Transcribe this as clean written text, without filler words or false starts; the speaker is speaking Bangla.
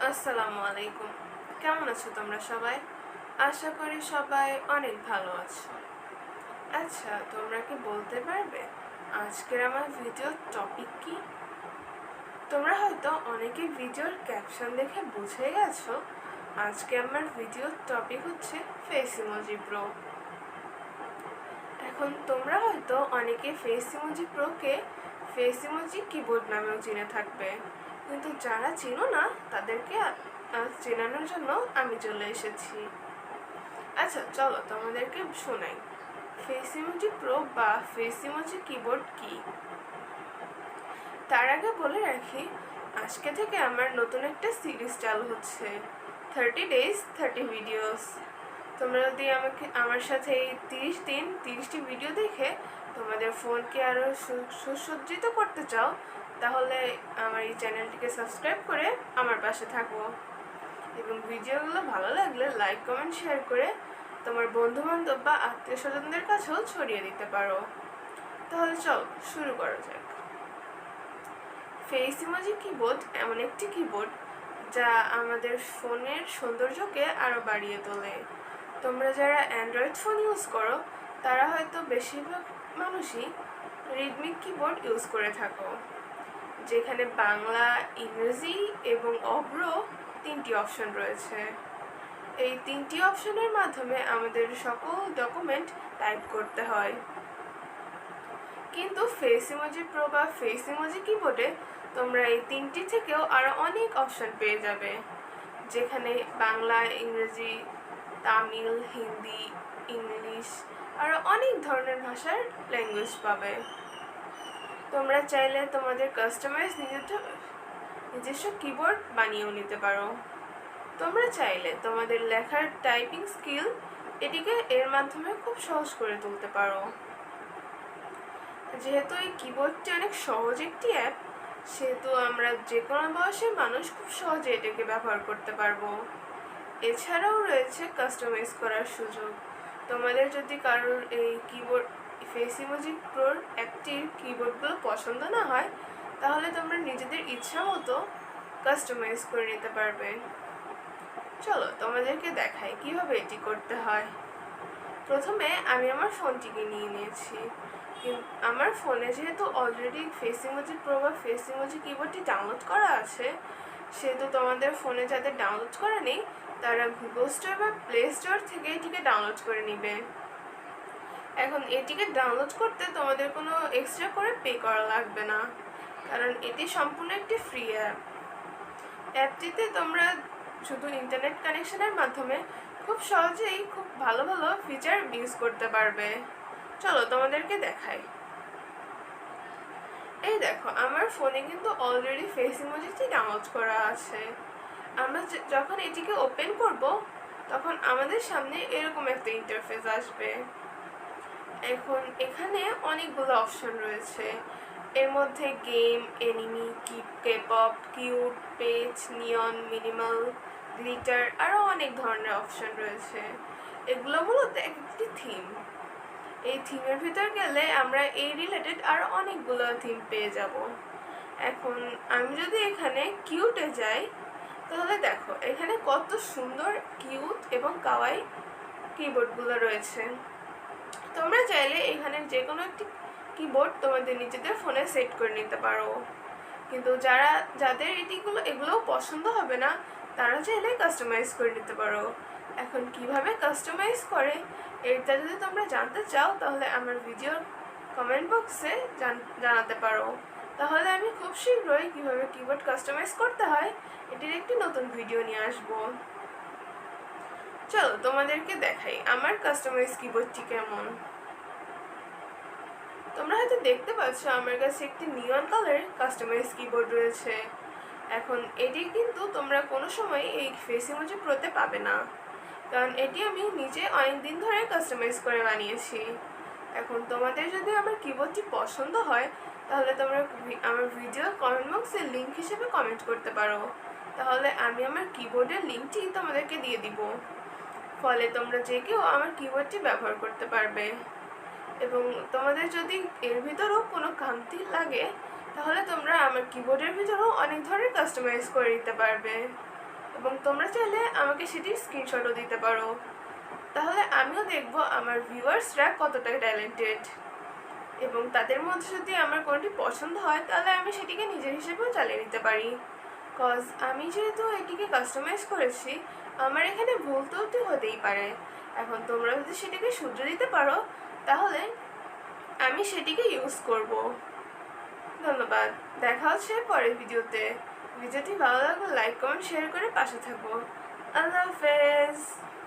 আসসালামু আলাইকুম। কেমন আছো তোমরা সবাই? আশা করি সবাই অনেক ভালো আছো। আচ্ছা, তোমরা কি বলতে পারবে আজকের আমার ভিডিওর টপিক কি? তোমরা হয়তো অনেকে ভিডিওর ক্যাপশন দেখে বুঝে গেছো আজকে আমার ভিডিওর টপিক হচ্ছে ফেস ইমোজি প্রো। এখন তোমরা হয়তো অনেকে ফেস ইমোজি প্রোকে ফেস ইমোজি কিবোর্ড নামেও চিনে থাকবে, কিন্তু যারা চিনো না তাদেরকে চেনানোর জন্য আমি চলে এসেছি। আচ্ছা চলো তোমাদেরকে শোনাই ফেস ইমোজি প্রো বা ফেস ইমোজি কিবোর্ড কি। তার আগে বলে রাখি, আজকে থেকে আমার নতুন একটা সিরিজ চালু হচ্ছে, 30 days 30 ভিডিওস। তোমরা যদি আমার সাথে এই 30 দিন 30টি ভিডিও দেখে তোমাদের ফোনকে আরও সুসজ্জিত করতে চাও, তাহলে আমার এই চ্যানেলটিকে সাবস্ক্রাইব করে আমার পাশে থাকো এবং ভিডিওগুলো ভালো লাগলে লাইক কমেন্ট শেয়ার করে তোমার বন্ধুবান্ধব বা আত্মীয় স্বজনদের কাছেও ছড়িয়ে দিতে পারো। তাহলে চল শুরু করা যাক। ফেস ইমোজি কিবোর্ড এমন একটি কিবোর্ড যা আমাদের ফোনের সৌন্দর্যকে আরও বাড়িয়ে তোলে। তোমরা যারা অ্যান্ড্রয়েড ফোন ইউজ করো তারা হয়তো বেশিরভাগ মানুষই রিদমিক কিবোর্ড ইউজ করে থাকো, যেখানে বাংলা, ইংরেজি এবং অভ্র 3টি অপশন রয়েছে। এই 3টি অপশনের মাধ্যমে আমাদের সকল ডকুমেন্ট টাইপ করতে হয়। কিন্তু ফেস ইমোজি প্রো বা ফেস ইমোজি কিবোর্ডে তোমরা এই 3টি থেকেও আরও অনেক অপশন পেয়ে যাবে, যেখানে বাংলা, ইংরেজি, তামিল, হিন্দি, ইংলিশ আরও অনেক ধরনের ভাষার ল্যাঙ্গুয়েজ পাবে। তোমরা চাইলে তোমাদের কাস্টমাইজ নিজস্ব কিবোর্ড বানিয়েও নিতে পারো। তোমরা চাইলে তোমাদের লেখার টাইপিং স্কিল এটিকে এর মাধ্যমে খুব সহজ করে তুলতে পারো। যেহেতু এই কিবোর্ডটি অনেক সহজ একটি অ্যাপ, সেহেতু আমরা যে কোনো বয়সের মানুষ খুব সহজে এটাকে ব্যবহার করতে পারবো। এছাড়াও রয়েছে কাস্টমাইজ করার সুযোগ। তোমাদের যদি কারোর এই কিবোর্ড ফেস ইমোজি প্রোর অ্যাপটির কিবোর্ডগুলো পছন্দ না হয়, তাহলে তোমরা নিজেদের ইচ্ছা মতো কাস্টমাইজ করে নিতে পারবে। চলো তোমাদেরকে দেখাই কিভাবে এটি করতে হয়। প্রথমে আমি আমার ফোনটিকে নিয়ে নিয়েছি। আমার ফোনে যেহেতু অলরেডি ফেস ইমোজি প্রো বা ফেস ইমোজি কিবোর্ডটি ডাউনলোড করা আছে, সেহেতু তোমাদের ফোনে যাদের ডাউনলোড করা নেই তারা গুগল স্টোর বা প্লে স্টোর থেকে এটিকে ডাউনলোড করে নিবে। এখন এটিকে ডাউনলোড করতে তোমাদের কোনো এক্সট্রা করে পে করা লাগবে না, কারণ এটি সম্পূর্ণ একটি ফ্রি অ্যাপ। অ্যাপটিতে তোমরা শুধু ইন্টারনেট কানেকশনের মাধ্যমে খুব সহজেই খুব ভালো ভালো ফিচার ইউজ করতে পারবে। চলো তোমাদেরকে দেখাই। এই দেখো, আমার ফোনে কিন্তু অলরেডি ফেস ইমোজিটি ডাউনলোড করা আছে। আমরা যখন এটিকে ওপেন করব তখন আমাদের সামনে এরকম একটা ইন্টারফেস আসবে। এখন এখানে অনেকগুলো অপশন রয়েছে। এর মধ্যে game, anime, K pop, cute, page, neon, minimal, glitter আরও অনেক ধরনের অপশন রয়েছে। এগুলো মূলত একটি থিম। এই থিমের ভিতর গেলে আমরা এই রিলেটেড আরও অনেকগুলো থিম পেয়ে যাব। এখন আমি যদি এখানে কিউটে যাই, তাহলে দেখো এখানে কত সুন্দর কিউট এবং কাওয়াই কিবোর্ডগুলো রয়েছে। তোমরা চাইলে এখানে যে কোনো একটি কিবোর্ড তোমাদের নিজেদের ফোনে সেট করে নিতে পারো, কিন্তু যাদের এগুলোও পছন্দ হবে না তারা চাইলে কাস্টমাইজ করে নিতে পারো। এখন কিভাবে কাস্টমাইজ করে এটা যদি তোমরা জানতে চাও, তাহলে আমার ভিডিও কমেন্ট বক্সে জানাতে পারো। তাহলে আমি খুব শীঘ্রই কিভাবে কিবোর্ড কাস্টমাইজ করতে হয় এটির একটি নতুন ভিডিও নিয়ে আসবো। চলো তোমাদেরকে দেখাই আমার কাস্টমাইজ কিবোর্ডটি কেমন। তোমরা হয়তো দেখতে পাচ্ছ আমার কাছে একটি নিয়ন কালারের কাস্টমাইজ কিবোর্ড রয়েছে। এখন এটি কিন্তু তোমরা কোনো সময় এই ফেস ইমোজি প্রোতে পাবে না, কারণ এটি আমি নিজে অনেক দিন ধরে কাস্টমাইজ করে বানিয়েছি। এখন তোমাদের যদি আমার কিবোর্ডটি পছন্দ হয়, তাহলে তোমরা আমার ভিডিও কমেন্ট বক্সে লিঙ্ক হিসেবে কমেন্ট করতে পারো, তাহলে আমি আমার কিবোর্ডের লিঙ্কটি তোমাদেরকে দিয়ে দিব। ফলে তোমরা যে কেউ আমার কিবোর্ডটি ব্যবহার করতে পারবে। এবং তোমাদের যদি এর ভিতরেও কোনো খামতি লাগে, তাহলে তোমরা আমার কিবোর্ডের ভিতরেও অনেক ধরনের কাস্টমাইজ করে নিতে পারবে। এবং তোমরা চাইলে আমাকে সেটির স্ক্রিনশটও দিতে পারো। তাহলে আমিও দেখব আমার ভিউয়ার্সরা কতটা ট্যালেন্টেড, এবং তাদের মধ্যে যদি আমার কোনোটি পছন্দ হয় তাহলে আমি সেটিকে নিজের হিসেবেও চালিয়ে নিতে পারি। কজ আমি যেহেতু এটিকে কাস্টমাইজ করেছি, আমার এখানে ভুল ত্রুটি হতেই পারে। এখন তোমরা যদি সেটিকে শুধরে দিতে পারো তাহলে আমি সেটিকে ইউজ করব। ধন্যবাদ, দেখা হচ্ছে পরের ভিডিওতে। ভিডিওটি ভালো লাগলে লাইক কমেন্ট শেয়ার করে পাশে থাকবো। আল্লাহ হাফেজ।